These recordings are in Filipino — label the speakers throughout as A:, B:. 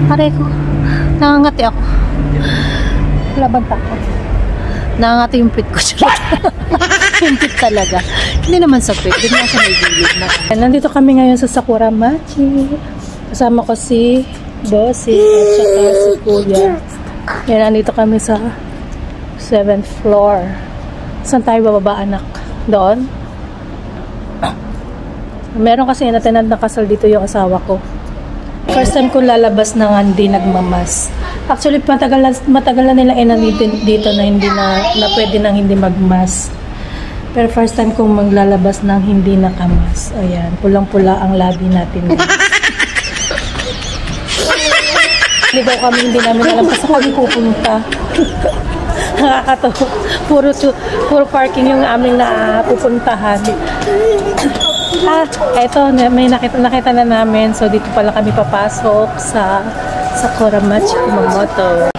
A: Aray ko. Nangangati ako. Labanta ako. Nangangati yung pit ko. Yung pit talaga. Hindi naman sa pit. Hindi naman sa may gilid na. Nandito kami ngayon sa Sakura Machi. Kasama ko si Bossy at saka si Kuya. Yan, nandito kami sa 7th floor. Saan tayo bababa, anak? Doon? Meron kasi inatenant na kasal dito yung asawa ko. First time ko lalabas na hindi nagmamas. Actually, matagal na nila dito na hindi na pwede nang hindi magmas. Pero first time kong maglalabas ng hindi nakamas. Ayan, pulang-pula ang labi natin. Hindi daw kami, hindi namin alam kasi kami pupunta. Nakakatawa. Puro parking yung aming pupuntahan. Eto, may nakita na namin. So, dito pala kami papasok sa Sakura Machi Kumamoto.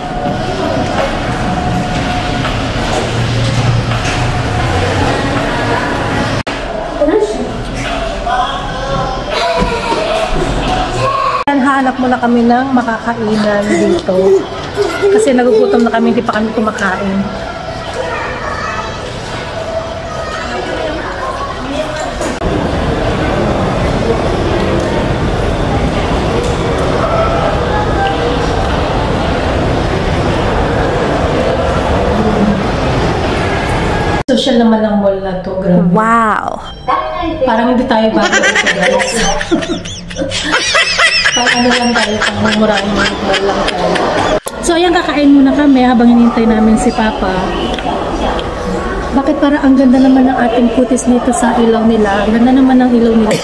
A: Hanap muna kami ng makakainan dito. Kasi nagugutom na kami, hindi pa kami kumakain. Social naman ang mall na to, grabe.
B: Wow!
A: Parang hindi tayo bago ito, guys. Pang ano lang tayo, pang mumurahin mall lang tayo. So, ayan, kakain muna kami habang hinintay namin si Papa. Bakit parang ang ganda naman ng ating putis dito sa ilaw nila? Ang ganda naman ng ilaw nila.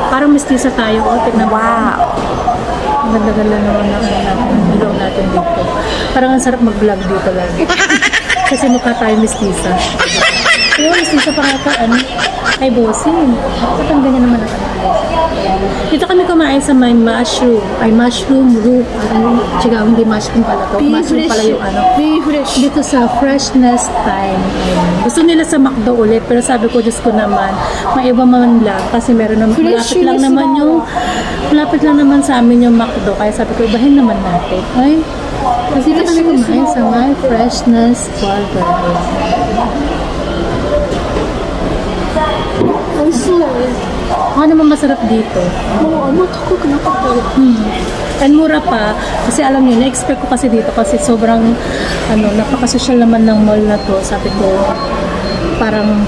A: Parang mistisa tayo. O, tignan mo.
B: Wow!
A: Ang ganda-ganda naman ng ilaw natin dito. Parang ang sarap mag-vlog dito lang. Kasi mukha tayo mistisa. Pero mistisa para ay bossing. Ba't ang ganyan naman ang dito kami kumain sa may mushroom root. Hindi mushroom pala to. Mushroom pala yung dito sa Freshness Time. Gusto nila sa McDo ulit. Pero sabi ko, Diyos ko naman, maiba man lang. Kasi meron naman, malapit lang naman sa amin yung McDo. Kaya sabi ko, ibahin naman natin. Ay, kasi dito kami kumain sa my Freshness Burger.
B: Ang sarap.
A: Ano naman masarap dito? And mura pa. Kasi alam niyo, na-expect ko kasi dito kasi sobrang napaka-social naman ng mall na to. Sabi ko, parang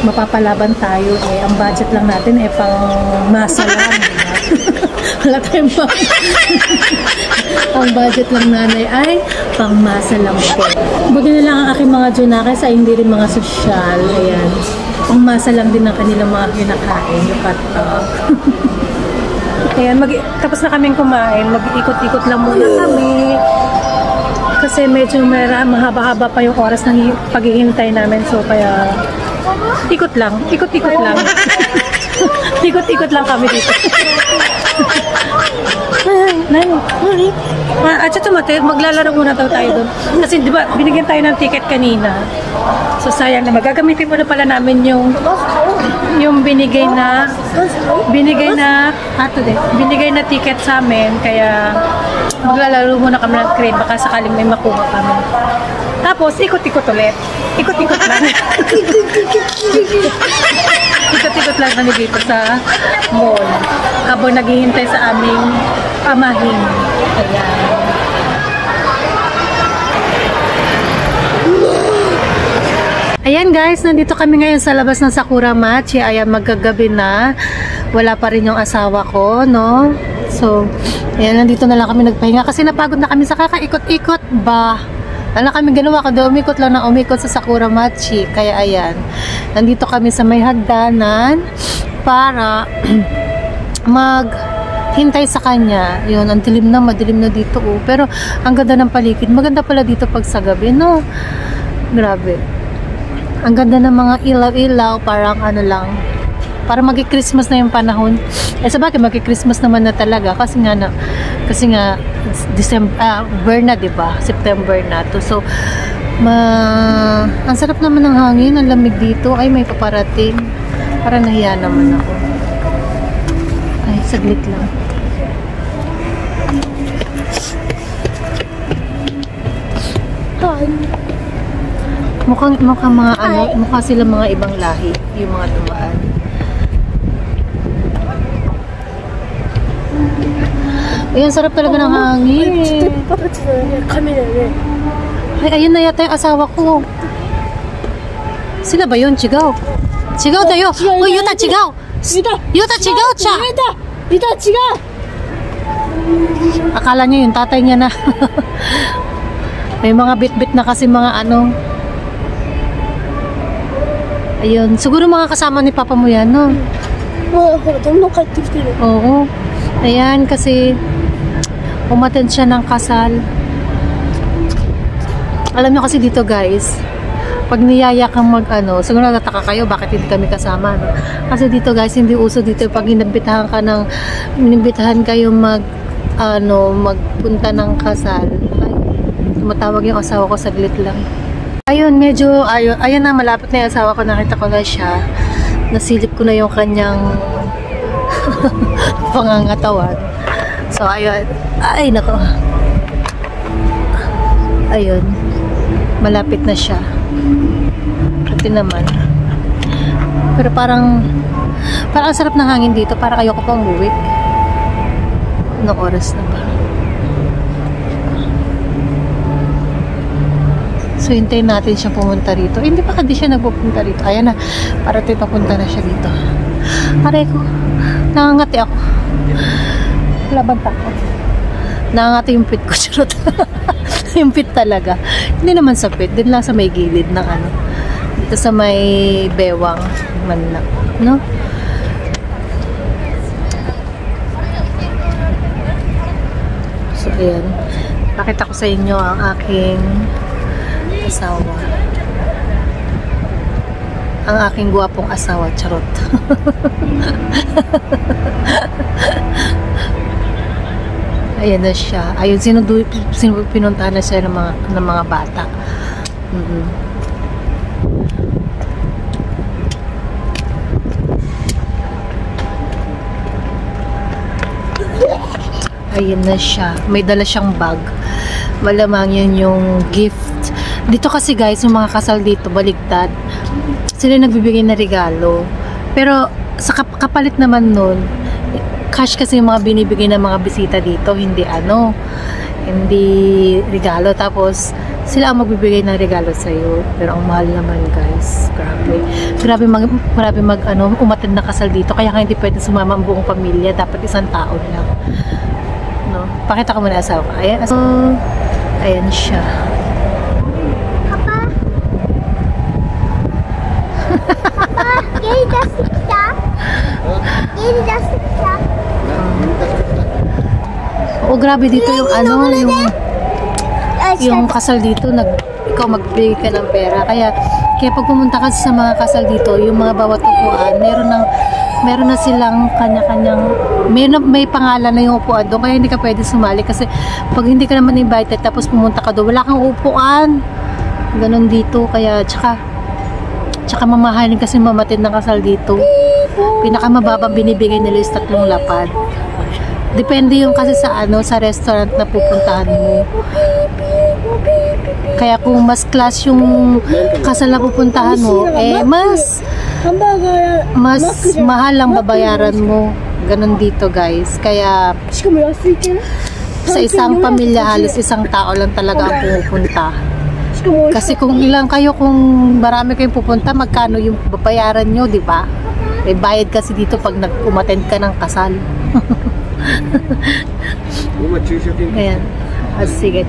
A: mapapalaban tayo eh. Ang budget lang natin eh pang masa lang. Wala tayong pang ang budget lang nanay ay pang masa lang po. Buti na lang ang aking mga junakis ay hindi rin mga sosyal. Ayan. Pang masa lang din ang kanilang mga kinakain. Yung hotdog. Ayan. Tapos na kaming kumain. Mag-ikot-ikot lang muna kami. Kasi medyo mahaba-haba pa yung oras ng paghihintay namin. So kaya ikot lang. Ikot-ikot lang. Ikot-ikot lang kami dito. Maglalaro muna daw tayo doon. Kasi di ba, binigyan tayo ng ticket kanina. So sayang naman. Gagamitin muna pala namin yung binigay na ticket sa amin. Kaya maglalaro muna kami ng crane. Baka sakaling may makuha kami. Tapos, ikot-ikot ulit. Ikot-ikot lang. Ikot-ikot lang kami dito sa mall. Habang naghihintay sa aming amahin. Ayan. Ayan guys, nandito kami ngayon sa labas ng Sakura Machi. Ayan, magagabi na. Wala pa rin yung asawa ko, no? So, ayan, nandito na lang kami nagpahinga. Kasi napagod na kami sa kakaikot-ikot ba? Wala kami ginawa kundi umikot lang na umikot sa Sakura Machi. Kaya ayan, nandito kami sa may hagdanan para maghintay sa kanya. Yun, ang dilim na, madilim na dito. Oh. Pero ang ganda ng paligid. Maganda pala dito pag sa gabi, no? Grabe. Ang ganda ng mga ilaw-ilaw, parang para magi-Christmas na yung panahon. Eh sabagay, magi-Christmas naman na talaga kasi nga December na, 'di ba? September na to. So ang sarap naman ng hangin, ang lamig dito. Ay, may paparating. Para nahiya naman ako. Ay, saglit lang. Mukhang mga ano, mukha sila mga ibang lahi, yung mga dumaan. Ayan, sarap talaga ng hangin. Ay, ayun na yata yung asawa ko. Sila ba yun? Chigaw. Chigaw tayo. Uy, Yuta, chigaw. Yuta, chigaw siya.
B: Yuta, chigaw.
A: Akala niya yung tatay niya na. May mga bit-bit na kasi mga ano. Ayun. Siguro mga kasama ni papa mo yan, no? Oo. Ayan, kasi umattend siya ng kasal. Alam niyo kasi dito, guys, pag niyaya kang mag-ano, siguro natataka kayo bakit hindi kami kasama, no? Kasi dito, guys, hindi uso dito pag inibitahan kayo magpunta ng kasal. Ay, tumatawag yung asawa ko, saglit lang. Ayun, ayun na, malapit na yung asawa ko, nakita ko na siya. Nasilip ko na yung kanyang pangangatawan. So, ayun. Ay, nako. Ayun. Malapit na siya. Pati naman. Pero parang sarap ng hangin dito. Parang ayoko pang umuwi. Anong oras na ba? So, hintayin natin siya pumunta rito. Hindi pa hindi siya nagpupunta rito. Ayan na. Para tayo papunta na siya dito. Aray ko. Nangangati ako. Labanta ako. Nangangati yung pit ko. Charot. Yung pit talaga. Hindi naman sa pit. Din lang sa may gilid ng ano. Dito sa may bewang. Man lang. No? So, ayan. Pakita ko sa inyo ang aking asawa. Ang aking guwapong asawa. Charot. Ayan na siya. Ayun, pinuntahan na siya ng mga bata. Ayan na siya. May dala siyang bag. Malamang yun yung gift. Dito kasi, guys, yung mga kasal dito, baligtad. Sila nagbibigay na regalo. Pero sa kapalit naman nun, cash kasi yung mga binibigay ng mga bisita dito, hindi regalo. Tapos sila ang magbibigay ng regalo sa iyo. Pero ang mahal naman, guys. Grabe umattend na kasal dito. Kaya hindi pwede sumama ang buong pamilya, dapat isang tao lang. No? Pakita ko muna asawa. Ayan, ayan siya.
B: Papa? Papa, can you just stop? Can you just stop?
A: Oo, grabe dito yung yung kasal dito, ikaw magbigay ka ng pera. Kaya pag pumunta ka sa mga kasal dito, yung mga bawat upuan, meron na silang kanya-kanyang, may pangalan na yung upuan doon. Kaya hindi ka pwede sumali kasi pag hindi ka naman invited tapos pumunta ka doon, wala kang upuan. Ganon dito. Kaya tsaka mamahalin kasi mamatid ng kasal dito. Pinakamababang binibigay nila is 3 lapad. Depende yung kasi sa restaurant na pupuntahan mo. Kaya kung mas class yung kasal na pupuntahan mo, mas mahal ang babayaran mo. Ganon dito, guys. Kaya sa isang pamilya, halos isang tao lang talaga ang pumupunta. Kasi kung ilang kayo, kung marami kayong pupunta, magkano yung babayaran nyo, di ba? May bayad kasi dito pag umattend ka ng kasal. Ayan. Sige,